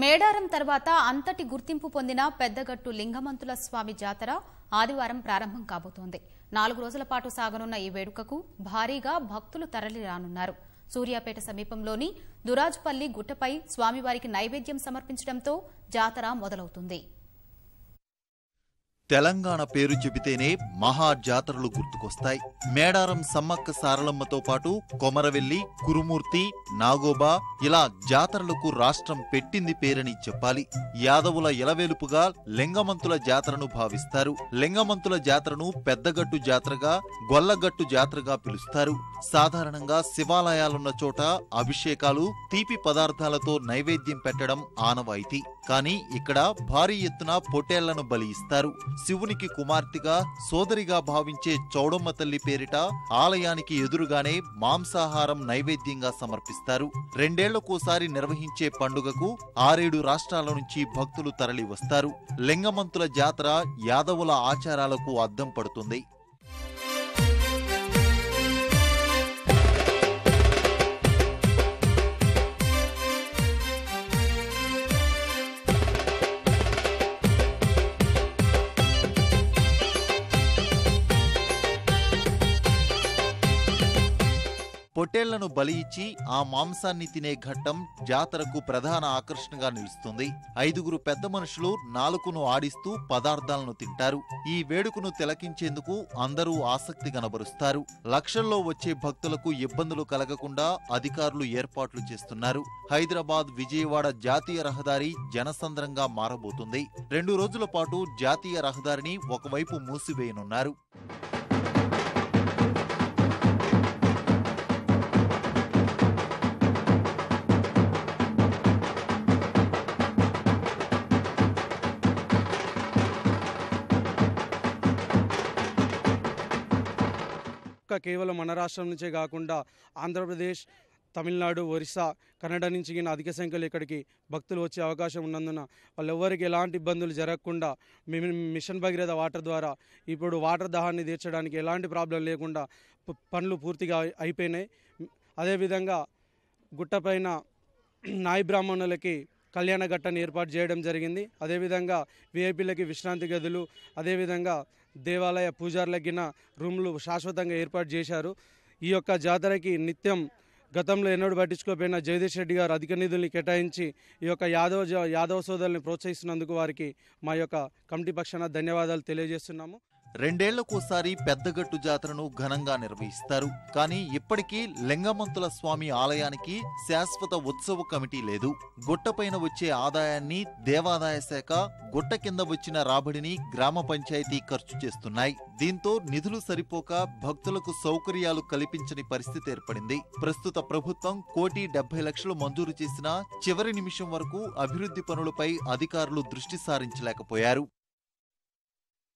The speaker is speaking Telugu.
మేడారం తర్వాత అంతటి గుర్తింపు పొందిన పెద్దగట్టు లింగమంతుల స్వామి జాతర ఆదివారం ప్రారంభం కాబోతోంది. 4 రోజుల పాటు సాగనున్న ఈ వేడుకకు భారీగా భక్తులు తరలిరానున్నారు. సూర్యాపేట సమీపంలోని దురాజ్పల్లి గుట్టపై స్వామివారికి నైవేద్యం సమర్పించడంతో జాతర మొదలవుతుంది. తెలంగాణ పేరు చెబితేనే మహా జాతరలు గుర్తుకొస్తాయి. మేడారం సమ్మక్క సారలమ్మతో పాటు కొమరవెల్లి, కురుమూర్తి, నాగోబా ఇలా జాతరలకు రాష్ట్రం పెట్టింది పేరని చెప్పాలి. యాదవుల ఇలవేలుపుగా లింగమంతుల జాతరను భావిస్తారు. లింగమంతుల జాతరను పెద్దగట్టు జాతరగా, గొల్లగట్టు జాతరగా పిలుస్తారు. సాధారణంగా శివాలయాలున్న చోట అభిషేకాలు, తీపి పదార్థాలతో నైవేద్యం పెట్టడం ఆనవాయితీ. కానీ ఇక్కడ భారీ ఎత్తున పొట్టేళ్లను బలి ఇస్తారు. శివునికి కుమార్తెగా, సోదరిగా భావించే చౌడమ్మ తల్లి పేరిట ఆలయానికి ఎదురుగానే మాంసాహారం నైవేద్యంగా సమర్పిస్తారు. 2 ఏళ్లకోసారి నిర్వహించే పండుగకు 6-7 రాష్ట్రాల నుంచి భక్తులు తరలి వస్తారు. లింగమంతుల జాతర యాదవుల ఆచారాలకు అద్దం పడుతుంది. పొట్టేళ్లను బలి ఇచ్చి ఆ మాంసాన్ని తినే ఘట్టం జాతరకు ప్రధాన ఆకర్షణగా నిలుస్తుంది. 5గురు పెద్ద మనుషులు నాలుకను ఆడిస్తూ పదార్థాలను తింటారు. ఈ వేడుకను తిలకించేందుకు అందరూ ఆసక్తి కనబరుస్తారు. లక్షల్లో వచ్చే భక్తులకు ఇబ్బందులు కలగకుండా అధికారులు ఏర్పాట్లు చేస్తున్నారు. హైదరాబాద్ విజయవాడ జాతీయ రహదారి జనసంద్రంగా మారబోతుంది. 2 రోజుల పాటు జాతీయ రహదారిని ఒకవైపు మూసివేయనున్నారు. కేవలం మన రాష్ట్రం నుంచే కాకుండా ఆంధ్రప్రదేశ్, తమిళనాడు, ఒరిస్సా, కన్నడ నుంచి అధిక సంఖ్యలో ఇక్కడికి భక్తులు వచ్చే అవకాశం ఉన్నందున వాళ్ళెవ్వరికి ఎలాంటి ఇబ్బందులు జరగకుండా మిషన్ భగీరథ వాటర్ ద్వారా ఇప్పుడు వాటర్ దాహాన్ని తీర్చడానికి ఎలాంటి ప్రాబ్లం లేకుండా పనులు పూర్తిగా అయిపోయినాయి. అదేవిధంగా గుట్టపైన నాయి బ్రాహ్మణులకి కళ్యాణ ఘట్టాన్ని ఏర్పాటు చేయడం జరిగింది. అదేవిధంగా విఐపీలకి విశ్రాంతి గదులు, అదేవిధంగా దేవాలయ పూజారులకిన రూమ్లు శాశ్వతంగా ఏర్పాటు చేశారు. ఈ యొక్క జాతరకి నిత్యం గతంలో ఎన్నడూ పట్టించుకోపోయిన జగదీష్ రెడ్డి గారు అధిక నిధుల్ని కేటాయించి ఈ యొక్క యాదవ సోదరుల్ని ప్రోత్సహిస్తున్నందుకు వారికి మా యొక్క కమిటీ పక్షాన ధన్యవాదాలు తెలియజేస్తున్నాము. 2 ఏళ్లకోసారి పెద్దగట్టు జాతరను ఘనంగా నిర్వహిస్తారు. కానీ ఇప్పటికీ లింగమంతుల స్వామి ఆలయానికి శాశ్వత ఉత్సవ కమిటీ లేదు. గుట్టపైన వచ్చే ఆదాయాన్ని దేవాదాయ శాఖ, గుట్ట కింద వచ్చిన రాబడిని గ్రామ పంచాయతీ ఖర్చు చేస్తున్నాయి. దీంతో నిధులు సరిపోక భక్తులకు సౌకర్యాలు కల్పించని పరిస్థితి ఏర్పడింది. ప్రస్తుత ప్రభుత్వం 1,70,00,000 మంజూరు చేసినా చివరి నిమిషం వరకు అభివృద్ధి పనులపై అధికారులు దృష్టి సారించలేకపోయారు.